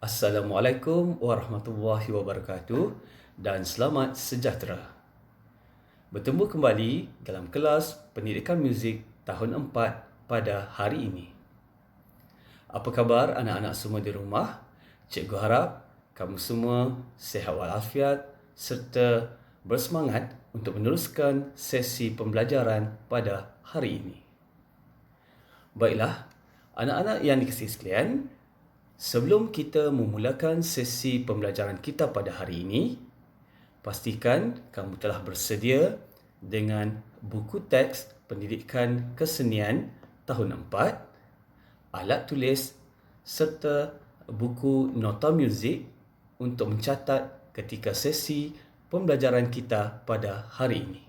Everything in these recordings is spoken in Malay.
Assalamualaikum warahmatullahi wabarakatuh dan selamat sejahtera. Bertemu kembali dalam kelas Pendidikan Muzik tahun 4 pada hari ini. Apa khabar anak-anak semua di rumah? Cikgu harap kamu semua sihat walafiat serta bersemangat untuk meneruskan sesi pembelajaran pada hari ini. Baiklah, anak-anak yang dikasihi sekalian, sebelum kita memulakan sesi pembelajaran kita pada hari ini, pastikan kamu telah bersedia dengan buku teks Pendidikan Kesenian tahun 4, alat tulis serta buku nota muzik untuk mencatat ketika sesi pembelajaran kita pada hari ini.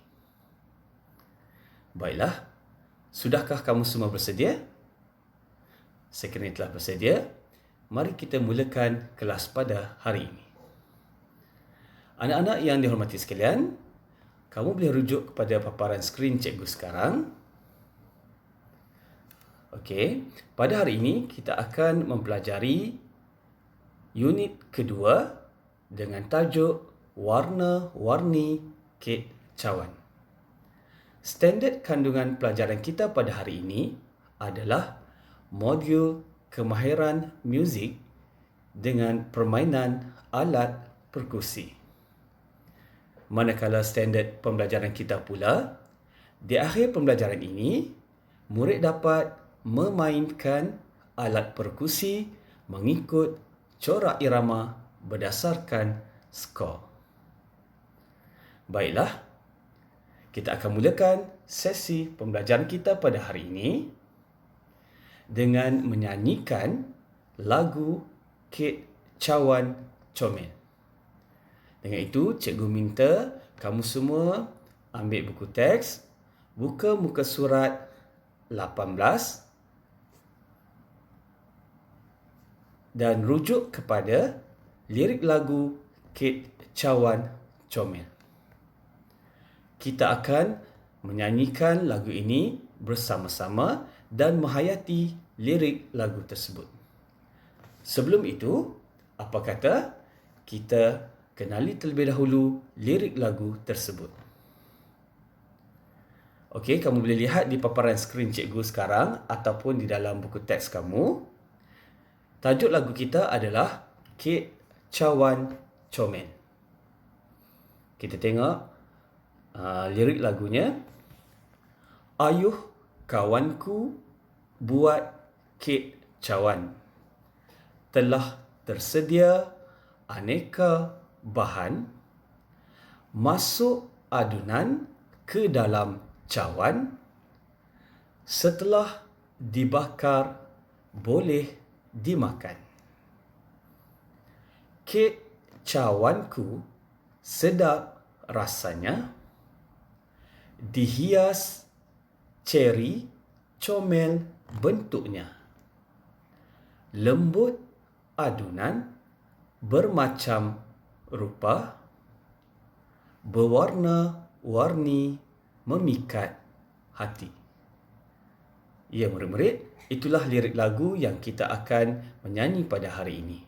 Baiklah, sudahkah kamu semua bersedia? Sekiranya telah bersedia, mari kita mulakan kelas pada hari ini. Anak-anak yang dihormati sekalian, kamu boleh rujuk kepada paparan skrin cikgu sekarang. Okey, pada hari ini kita akan mempelajari unit kedua dengan tajuk Warna-warni Kek Cawan. Standard kandungan pelajaran kita pada hari ini adalah modul kemahiran muzik dengan permainan alat perkusi. Manakala standard pembelajaran kita pula, di akhir pembelajaran ini, murid dapat memainkan alat perkusi mengikut corak irama berdasarkan skor. Baiklah, kita akan mulakan sesi pembelajaran kita pada hari ini dengan menyanyikan lagu Kek Cawan Comel. Dengan itu, cikgu minta kamu semua ambil buku teks, buka muka surat 18 dan rujuk kepada lirik lagu Kek Cawan Comel. Kita akan menyanyikan lagu ini bersama-sama dan menghayati lirik lagu tersebut. Sebelum itu, apa kata kita kenali terlebih dahulu lirik lagu tersebut. Okey, kamu boleh lihat di paparan skrin cikgu sekarang ataupun di dalam buku teks kamu. Tajuk lagu kita adalah Kek Cawan Comel. Kita tengok lirik lagunya. Ayuh kawanku buat kek cawan. Telah tersedia aneka bahan. Masuk adunan ke dalam cawan. Setelah dibakar boleh dimakan. Kek cawanku sedap rasanya. Dihias ceri comel bentuknya. Lembut adunan bermacam rupa. Berwarna-warni memikat hati. Ya murid-murid, itulah lirik lagu yang kita akan menyanyi pada hari ini.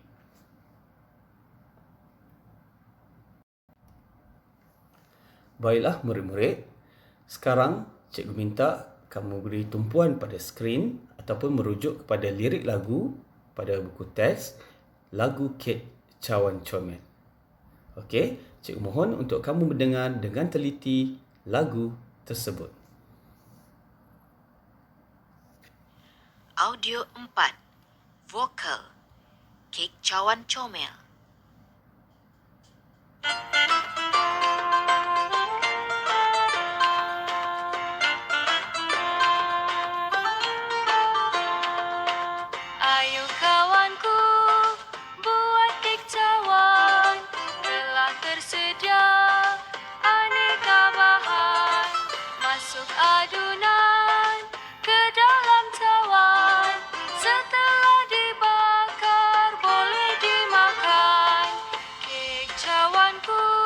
Baiklah murid-murid, sekarang cikgu minta kamu beri tumpuan pada skrin ataupun merujuk kepada lirik lagu pada buku teks lagu Kek Cawan Comel. Okey, cikgu mohon untuk kamu mendengar dengan teliti lagu tersebut. Audio 4. Vokal Kek Cawan Comel. Ayo kawanku buat kek cawan. Telah tersedia aneka bahan. Masuk adunan ke dalam cawan. Setelah dibakar boleh dimakan. Kek cawanku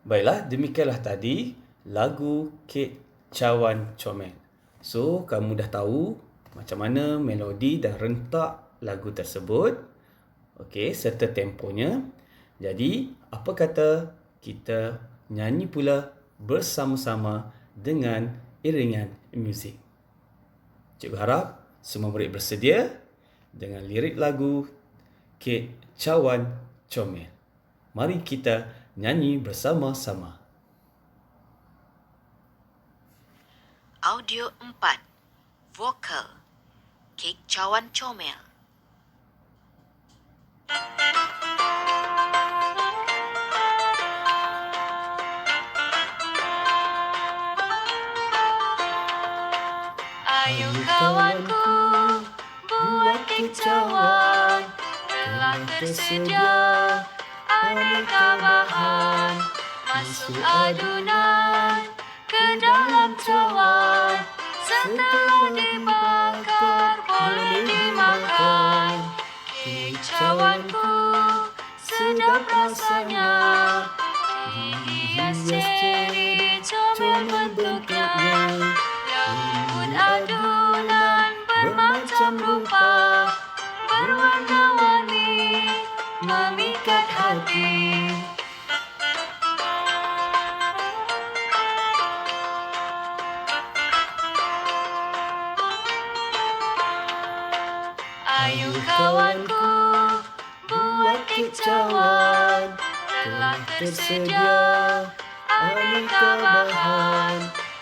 Baiklah, demikianlah tadi lagu Kek Cawan Comel. So, kamu dah tahu macam mana melodi dan rentak lagu tersebut. Okey, serta temponya. Jadi, apa kata kita nyanyi pula bersama-sama dengan iringan muzik. Cikgu harap semua murid bersedia dengan lirik lagu Kek Cawan Comel. Mari kita nyanyi bersama-sama. Audio 4. Vokal Kek Cawan Comel. Ayo kawanku, buat kek cawan. Telah tersedia aneka bahan. Masuk adunan ke dalam cawan. Setelah dibakar boleh dimakan. Kek cawanku sedap rasanya. Dihias ceri comel bentuknya. Lembut adunan bermacam rupa, berwarna-warni memikat hati. Ayo kawanku, buat kek cawan. Telah tersedia aneka bahan.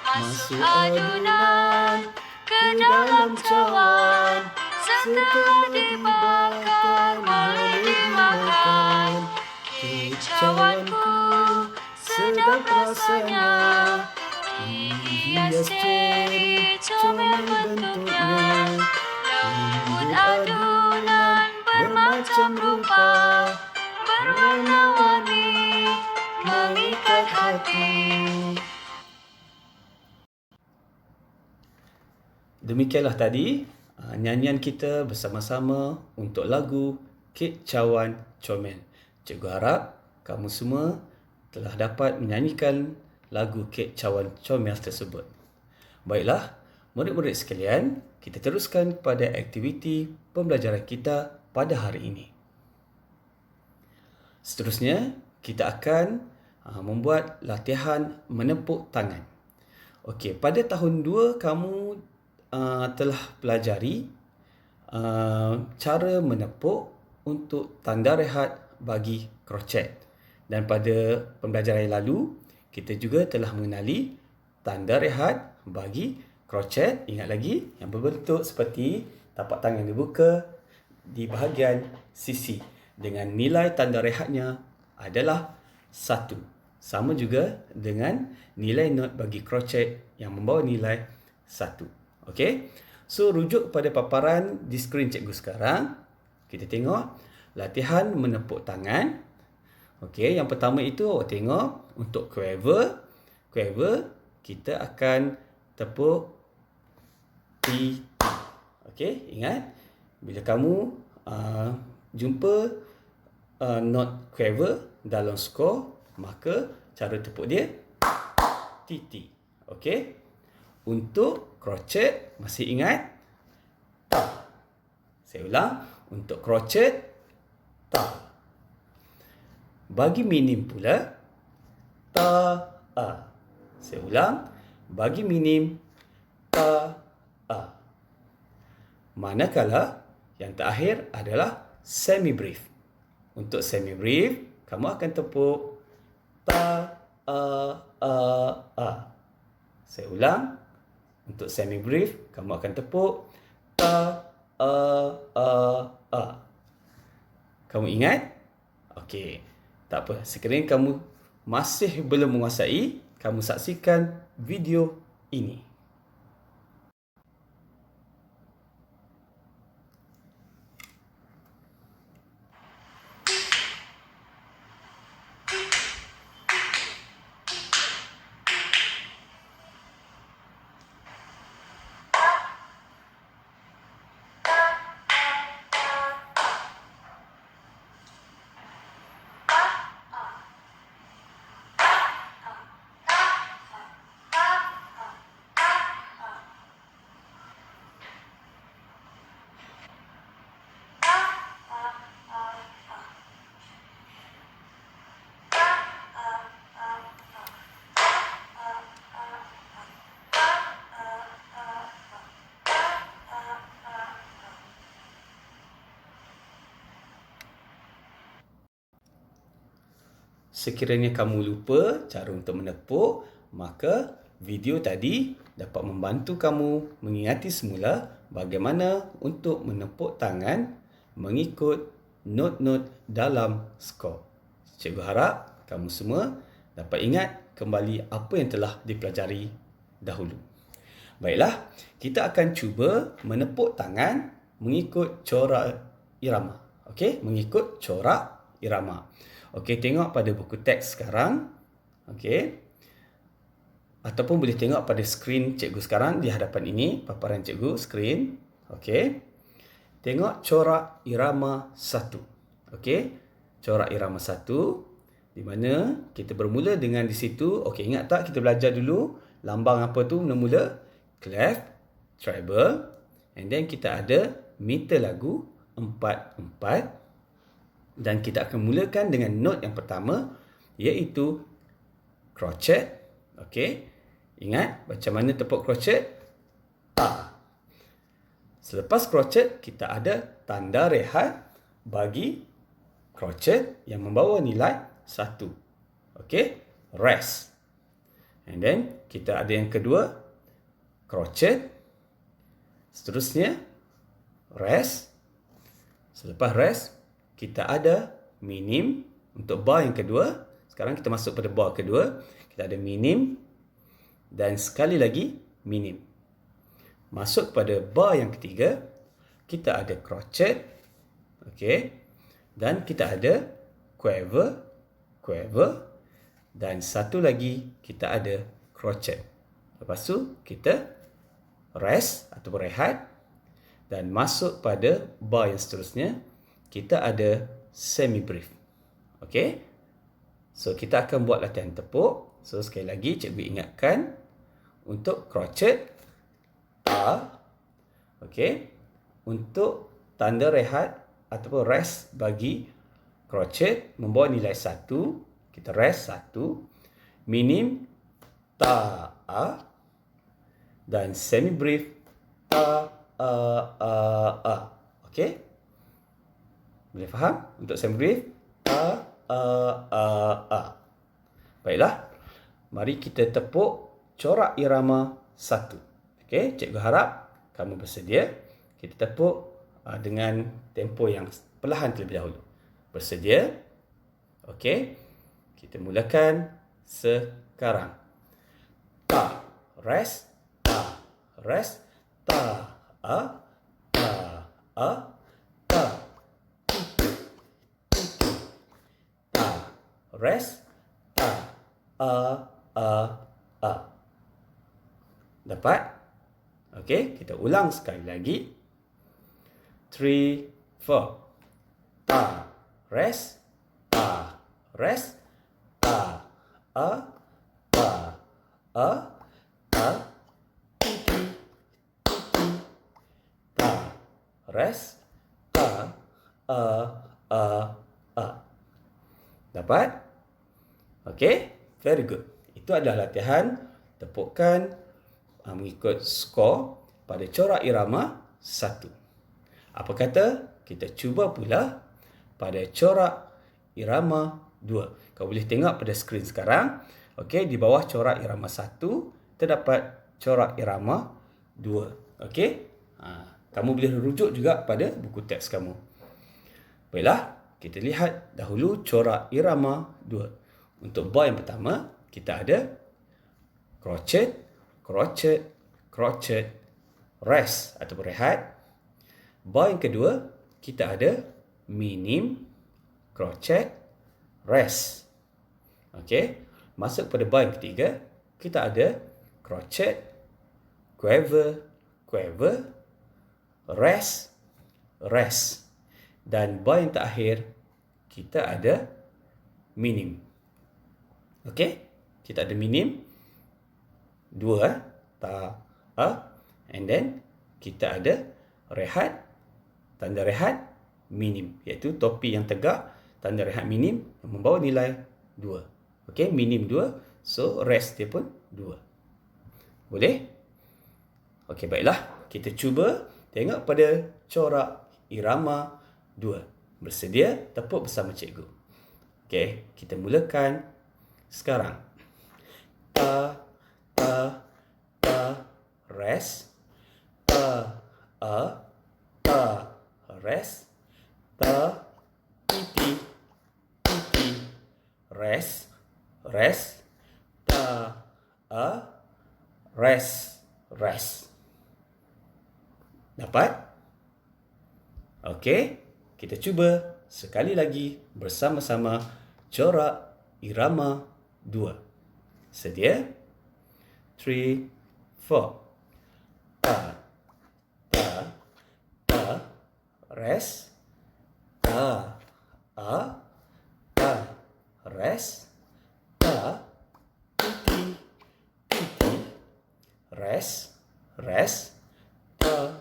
Masuk adunan ke dalam cawan. Setelah dibakar boleh dimakan. Kek cawanku sedap rasanya. Dihias ceri comel bentuknya. Lembut adunan bermacam rupa, berwarna-warni memikat hati. Demikianlah tadi nyanyian kita bersama-sama untuk lagu Kek Cawan Comel. Cikgu harap kamu semua telah dapat menyanyikan lagu Kek Cawan Comel tersebut. Baiklah, murid-murid sekalian, kita teruskan pada aktiviti pembelajaran kita pada hari ini. Seterusnya, kita akan membuat latihan menepuk tangan. Okey, pada tahun 2 kamu telah pelajari cara menepuk untuk tanda rehat bagi krocet. Dan pada pembelajaran yang lalu, kita juga telah mengenali tanda rehat bagi krocet. Ingat lagi, yang berbentuk seperti tapak tangan dibuka di bahagian sisi dengan nilai tanda rehatnya adalah 1. Sama juga dengan nilai not bagi krocet yang membawa nilai 1. Okey. So, rujuk pada paparan di skrin cikgu sekarang. Kita tengok latihan menepuk tangan. Okey, yang pertama itu awak tengok untuk quiver. Quiver, kita akan tepuk T. Okey, ingat bila kamu jumpa not quiver dalam skor, maka cara tepuk dia TT. Okey. Untuk crochet, masih ingat? Ta. Saya ulang. Untuk crochet, ta. Bagi minim pula, ta, a. Saya ulang. Bagi minim, ta, a. Manakala yang terakhir adalah semi-brief. Untuk semi-brief, kamu akan tepuk ta, a. Saya ulang. Untuk semi-brief, kamu akan tepuk ta, a. Kamu ingat? Okey. Tak apa. Sekiranya kamu masih belum menguasai, kamu saksikan video ini. sekiranya kamu lupa cara untuk menepuk, maka video tadi dapat membantu kamu mengingati semula bagaimana untuk menepuk tangan mengikut not-not dalam skor. Cikgu harap kamu semua dapat ingat kembali apa yang telah dipelajari dahulu. Baiklah, kita akan cuba menepuk tangan mengikut corak irama. Okey, mengikut corak irama. Okey, tengok pada buku teks sekarang. Okey. Ataupun boleh tengok pada skrin cikgu sekarang di hadapan ini, paparan cikgu skrin. Okey. Tengok corak irama 1. Okey. Corak irama 1 di mana kita bermula dengan di situ. Okey, ingat tak kita belajar dulu lambang apa tu mula-mula? Clef, treble, and then kita ada meter lagu 4/4, dan kita akan mulakan dengan not yang pertama iaitu crochet. Okey. Ingat macam mana tepuk crochet? Ta. Selepas crochet kita ada tanda rehat bagi crochet yang membawa nilai 1. Okey. Rest. And then kita ada yang kedua, crochet. Seterusnya rest. Selepas rest kita ada minim untuk bar yang kedua. Sekarang kita masuk pada bar kedua. Kita ada minim dan sekali lagi minim. Masuk pada bar yang ketiga, kita ada crochet. Okey. Dan kita ada quiver, quiver, dan satu lagi kita ada crochet. Lepas tu kita rest atau berehat dan masuk pada bar yang seterusnya, kita ada semi brief. Okey. So kita akan buat latihan tepuk. So sekali lagi cikgu ingatkan untuk crochet ta. Okey. Untuk tanda rehat ataupun rest bagi crochet membawa nilai 1, kita rest 1, minim ta a, dan semi brief ta a. Okey? Boleh faham? Untuk semi brief ta a. Baiklah. Mari kita tepuk corak irama 1. Okey, cikgu harap kamu bersedia. Kita tepuk dengan tempo yang perlahan terlebih dahulu. Bersedia? Okey. Kita mulakan sekarang. Ta, rest, ta, rest, ta, a, ta, a, ta, ta, rest, ta, a. Dapat? Okey, kita ulang sekali lagi. 3, 4. Ta, rest, ta, rest, ta, a, ta, a, ta, ta, rest, ta, a. Dapat? Okey, very good. Itu adalah latihan tepukan mengikut skor pada corak irama 1. Apa kata kita cuba pula pada corak irama 2. Kau boleh tengok pada skrin sekarang. Okey, di bawah corak irama 1 terdapat corak irama 2. Okey? Kamu boleh rujuk juga pada buku teks kamu. Baiklah, kita lihat dahulu corak irama 2. Untuk bar yang pertama, kita ada crochet, crochet, crochet, rest atau berehat. Bar yang kedua, kita ada minim, crochet, rest. Okey. Masuk pada bar yang ketiga, kita ada crochet, quiver, quiver, rest, rest. Dan bar yang terakhir, kita ada minim. Okey. Kita ada minim 2, ta, a, and then kita ada rehat, tanda rehat minim, iaitu topi yang tegak, tanda rehat minim yang membawa nilai 2. Okey, minim 2, so rest dia pun 2. Boleh? Okey, baiklah. Kita cuba tengok pada corak irama 2. Bersedia? Tepuk bersama cikgu. Okey, kita mulakan sekarang. Ta, ta, ta, rest. Ta, ta, rest. Ta, ti, rest, rest. Ta, rest, rest. Dapat? Okey, kita cuba sekali lagi bersama-sama corak irama 2. Sedia? 3, 4. Ta, ta, ta, rest. Ta, ta, rest. Ta, ti, rest, rest. Ta,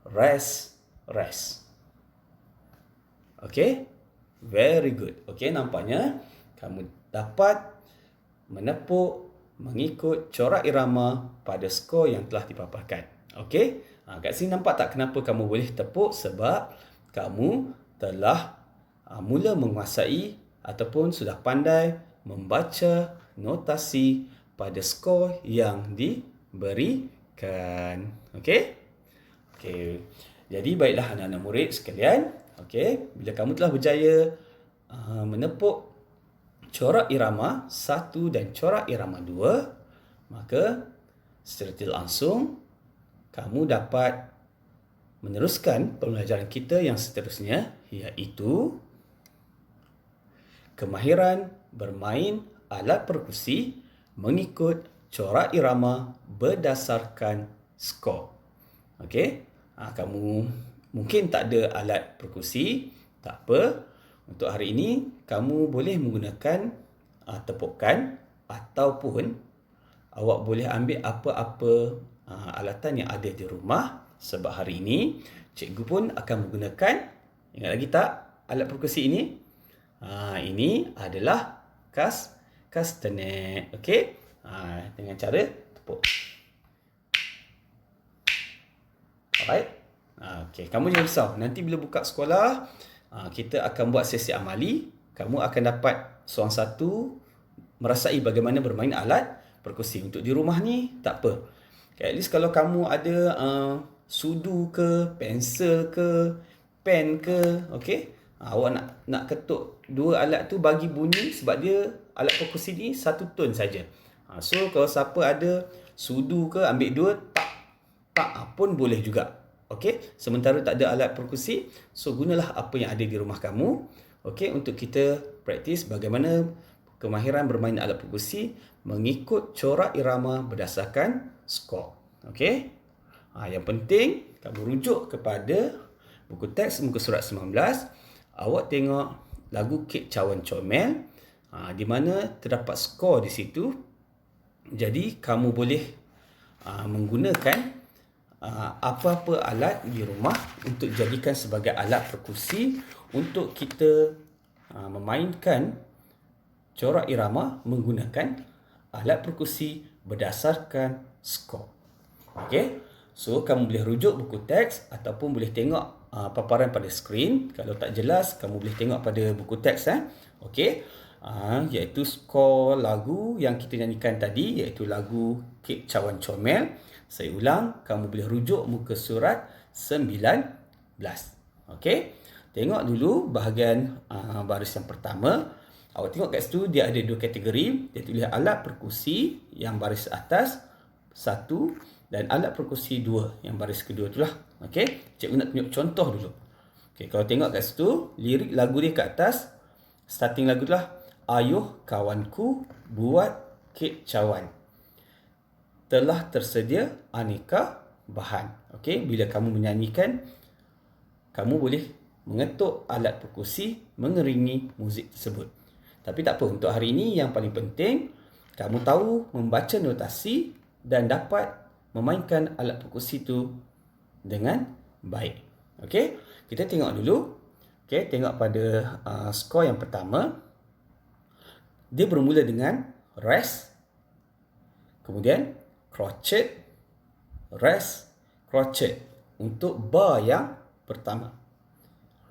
rest, rest. Okey? Very good. Okey, nampaknya kamu dapat menepuk mengikut corak irama pada skor yang telah dipaparkan. Okey? Kat sini nampak tak kenapa kamu boleh tepuk? Sebab kamu telah mula menguasai ataupun sudah pandai membaca notasi pada skor yang diberikan. Okey? Okey. Jadi baiklah anak-anak murid sekalian. Okey, bila kamu telah berjaya menepuk corak irama 1 dan corak irama 2, maka secara tidak langsung kamu dapat meneruskan pembelajaran kita yang seterusnya, iaitu kemahiran bermain alat perkusi mengikut corak irama berdasarkan skor. Okey, kamu mungkin tak ada alat perkusi, tak apa. Untuk hari ini, kamu boleh menggunakan tepukan ataupun awak boleh ambil apa-apa alatan yang ada di rumah. Sebab hari ini, cikgu pun akan menggunakan, ingat lagi tak alat perkusi ini? Ini adalah kastanet. Okey? Dengan cara tepuk. Alright? Okey, kamu jangan risau. Nanti bila buka sekolah, kita akan buat sesi amali. Kamu akan dapat seorang satu merasai bagaimana bermain alat perkusi. Untuk di rumah ni, tak apa. Okay, at least kalau kamu ada sudu ke, pensel ke, pen ke, okey, awak nak ketuk dua alat tu bagi bunyi sebab dia alat perkusi ni satu tone saja. So kalau siapa ada sudu ke, ambil dua, tak pun boleh juga. Okey, sementara tak ada alat perkusi, so gunalah apa yang ada di rumah kamu. Okey, untuk kita praktis bagaimana kemahiran bermain alat perkusi mengikut corak irama berdasarkan skor. Okey. Yang penting kamu rujuk kepada buku teks muka surat 19. Awak tengok lagu Kek Cawan Comel, di mana terdapat skor di situ. Jadi kamu boleh menggunakan apa-apa alat di rumah untuk jadikan sebagai alat perkusi untuk kita memainkan corak irama menggunakan alat perkusi berdasarkan skor. Okey, so kamu boleh rujuk buku teks ataupun boleh tengok paparan pada skrin. Kalau tak jelas, kamu boleh tengok pada buku teks. Okey, iaitu skor lagu yang kita nyanyikan tadi, iaitu lagu Kek Cawan Comel. Saya ulang, kamu boleh rujuk muka surat 19. Okey, tengok dulu bahagian baris yang pertama. Awak tengok kat situ dia ada dua kategori. Dia tulis alat perkusi yang baris atas 1 dan alat perkusi 2 yang baris kedua itulah. Okey, cikgu nak tunjuk contoh dulu. Okey, kalau tengok kat situ, lirik lagu dia kat atas, starting lagu itulah, ayuh kawanku buat kek cawan. Telah tersedia aneka bahan. Okey, bila kamu menyanyikan, kamu boleh mengetuk alat perkusi mengiringi muzik tersebut. Tapi tak apa, untuk hari ini yang paling penting, kamu tahu membaca notasi dan dapat memainkan alat perkusi itu dengan baik. Okey, kita tengok dulu. Okey, tengok pada skor yang pertama. Dia bermula dengan rest, kemudian crochet, rest, crochet untuk bar yang pertama.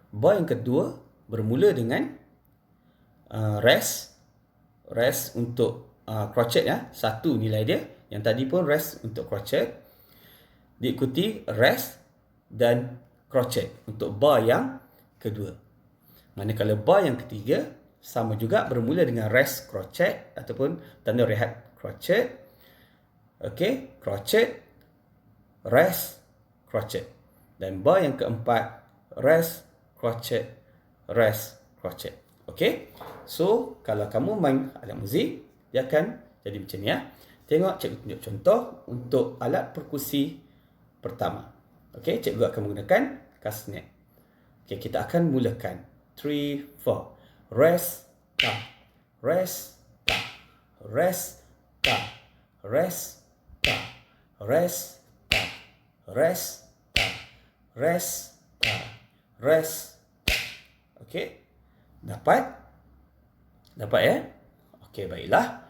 Bar yang kedua bermula dengan rest untuk crochet ya. 1 nilai dia. Yang tadi pun rest untuk crochet. Diikuti rest dan crochet untuk bar yang kedua. Manakala bar yang ketiga sama juga bermula dengan rest crochet ataupun tanda rehat crochet. Okey, crochet, rest, crochet. Dan bar yang keempat rest, crochet, rest, crochet. Okey. So, kalau kamu main alat muzik, dia akan jadi macam ni ya. Tengok cikgu tunjuk contoh untuk alat perkusi pertama. Okey, cikgu akan menggunakan kasnet. Okey, kita akan mulakan. 3, 4. Rest, ta. Rest, ta. Rest, ta. Rest, ta. Rest, ta. Rest, ta. Rest, ta. Rest, ta. Okey. Dapat? Dapat ya? Okey, baiklah.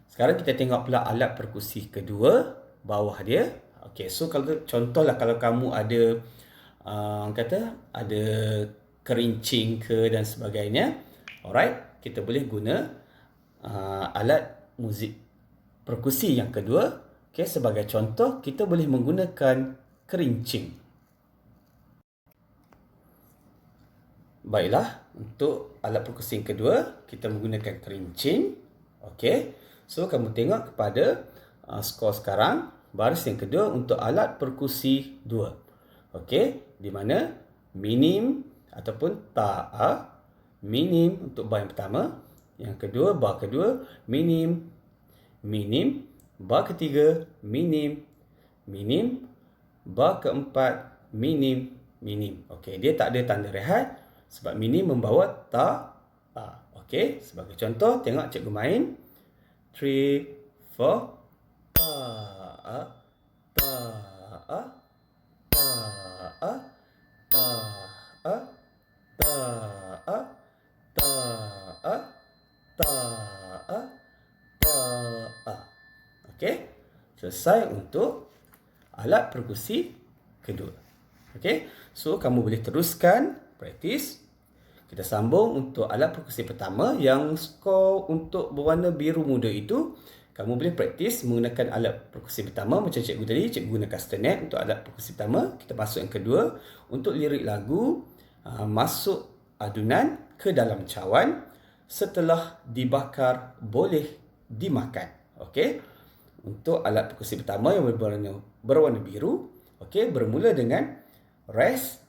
Sekarang kita tengok pula alat perkusi kedua, bawah dia. Okey, so contohlah kalau kamu ada ada kerincing ke dan sebagainya. Alright, kita boleh guna alat muzik perkusi yang kedua. Okey, sebagai contoh kita boleh menggunakan kerincing. Baiklah, untuk alat perkusi yang kedua, kita menggunakan kerincing. Okey. So, kamu tengok kepada skor sekarang, baris yang kedua untuk alat perkusi 2. Okey, di mana minim ataupun ta, minim untuk bar yang pertama, yang kedua, bar kedua, minim, minim, bar ketiga, minim, minim, bar keempat, minim, minim. Okey, dia tak ada tanda rehat. Sebab minim membawa ta. Okey, sebagai contoh, tengok cikgu main. 3, 4. Ta, ta, ta, ta, ta, ta, ta. Okey, selesai untuk alat perkusi kedua. Okey, so kamu boleh teruskan praktis. Kita sambung untuk alat perkusi pertama yang skor untuk berwarna biru muda itu. Kamu boleh praktis menggunakan alat perkusi pertama macam cikgu tadi. Cikgu guna castanet untuk alat perkusi pertama. Kita masuk yang kedua. Untuk lirik lagu, masuk adunan ke dalam cawan. Setelah dibakar, boleh dimakan. Okey. Untuk alat perkusi pertama yang berwarna biru. Okey, bermula dengan rest,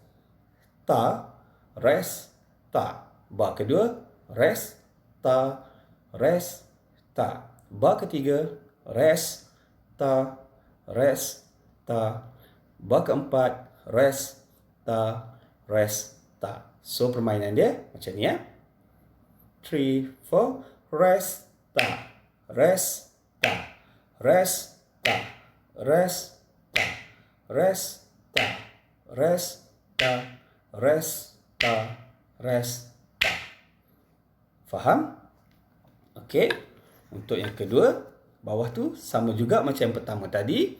ta, rest, ta. Bar kedua, rest, ta, rest, ta. Bar ketiga, rest, ta, rest, ta. Bar keempat, rest, ta, rest, ta. So, permainan dia macam ni ya. 3, 4. Rest, ta. Rest, ta. Rest, ta. Rest, ta. Rest, ta. Rest, ta. Rest, ta. Rest, ta. Faham? Okey. Untuk yang kedua, bawah tu sama juga macam yang pertama tadi.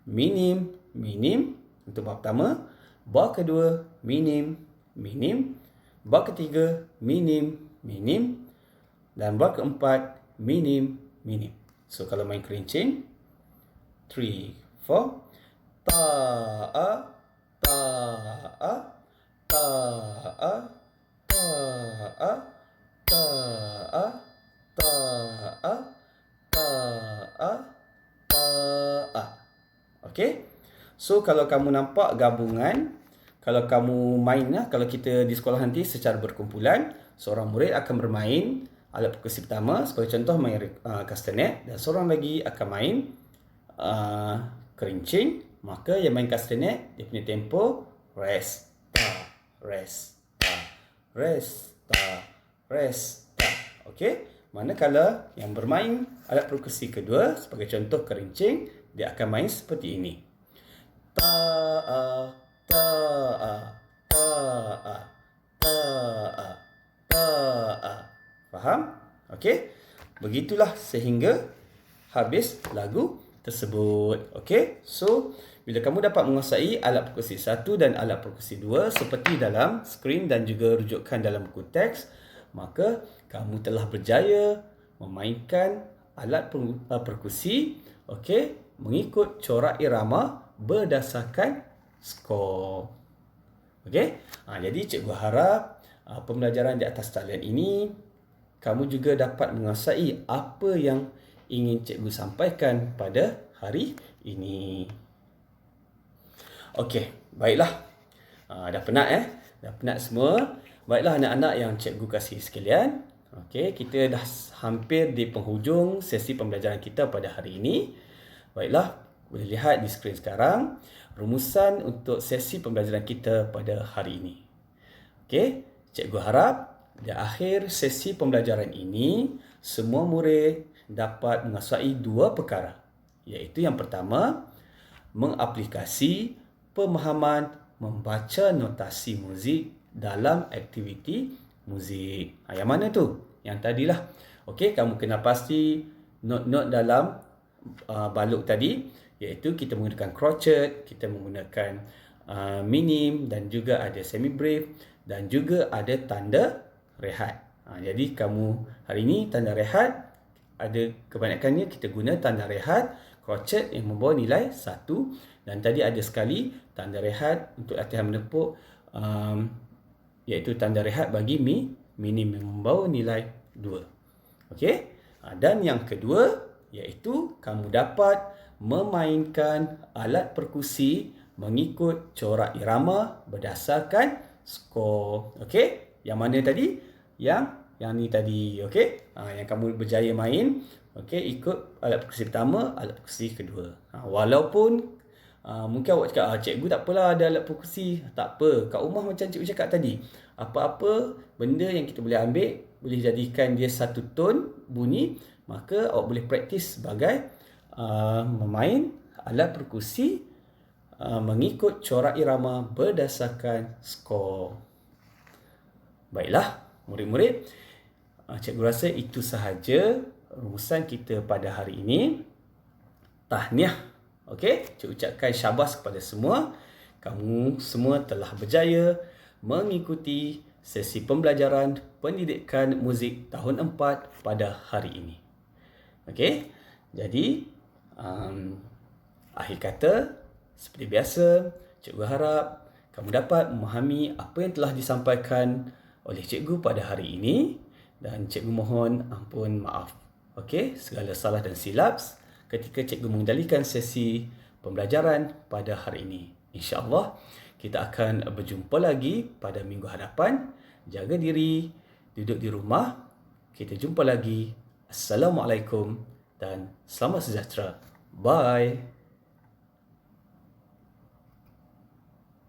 Minim, minim. Untuk bar pertama. Bar kedua, minim, minim. Bar ketiga, minim, minim. Dan bar keempat, minim, minim. So, kalau main kerincing. 3, 4. Ta, a, ta, a, ta, a, ta, a, ta, a, ta, a, ta, a, ta, a. Okey? So, kalau kamu nampak gabungan, kalau kamu main, kalau kita di sekolah nanti secara berkumpulan, seorang murid akan bermain alat perkusi pertama, sebagai contoh main castanet, dan seorang lagi akan main kerincing. Maka yang main castanet, dia punya tempo rest, ta, rest, ta, rest, ta, rest, ta. Okey? Manakala yang bermain alat perkusi kedua, sebagai contoh kerincing, dia akan main seperti ini. Ta, a, ta, a, ta, a, ta, a, ta, a. Faham? Okey? Begitulah sehingga habis lagu tersebut. Okey? So, bila kamu dapat menguasai alat perkusi 1 dan alat perkusi 2 seperti dalam skrin dan juga rujukan dalam buku teks, maka kamu telah berjaya memainkan alat perkusi, okey, mengikut corak irama berdasarkan skor. Okey? Jadi cikgu harap pembelajaran di atas talian ini kamu juga dapat menguasai apa yang ingin cikgu sampaikan pada hari ini. Okey, baiklah. Dah penat Dah penat semua. Baiklah anak-anak yang cikgu kasih sekalian. Okey, kita dah hampir di penghujung sesi pembelajaran kita pada hari ini. Baiklah, boleh lihat di skrin sekarang rumusan untuk sesi pembelajaran kita pada hari ini. Okey, cikgu harap di akhir sesi pembelajaran ini semua murid dapat menguasai dua perkara, iaitu yang pertama, mengaplikasi pemahaman membaca notasi muzik dalam aktiviti muzik. Yang mana tu? Yang tadilah. Okey, kamu kena pasti not-not dalam balok tadi, iaitu kita menggunakan crochet, kita menggunakan minim dan juga ada semi brief dan juga ada tanda rehat. Jadi kamu hari ini tanda rehat ada kebanyakannya kita guna tanda rehat crochet yang membawa nilai 1 dan tadi ada sekali tanda rehat untuk latihan menepuk iaitu tanda rehat bagi minim yang membawa nilai 2. Okey? Dan yang kedua iaitu kamu dapat memainkan alat perkusi mengikut corak irama berdasarkan skor. Okey? Yang mana tadi? Yang ni tadi. Okey? Yang kamu berjaya main, okey, ikut alat perkusi pertama, alat perkusi kedua. Walaupun mungkin awak cakap, cikgu tak apalah ada alat perkusi. Tak apa. Kat rumah macam cikgu cakap tadi, apa-apa benda yang kita boleh ambil, boleh jadikan dia satu tone bunyi, maka awak boleh praktis sebagai memain alat perkusi mengikut corak irama berdasarkan skor. Baiklah, murid-murid, cikgu rasa itu sahaja rumusan kita pada hari ini. Tahniah. Okey, cikgu ucapkan syabas kepada semua. Kamu semua telah berjaya mengikuti sesi pembelajaran pendidikan muzik tahun 4 pada hari ini. Okey, jadi akhir kata, seperti biasa, cikgu harap kamu dapat memahami apa yang telah disampaikan oleh cikgu pada hari ini dan cikgu mohon ampun maaf. Okey, segala salah dan silap ketika cikgu mengendalikan sesi pembelajaran pada hari ini. InsyaAllah, kita akan berjumpa lagi pada minggu hadapan. Jaga diri, duduk di rumah. Kita jumpa lagi. Assalamualaikum dan selamat sejahtera. Bye.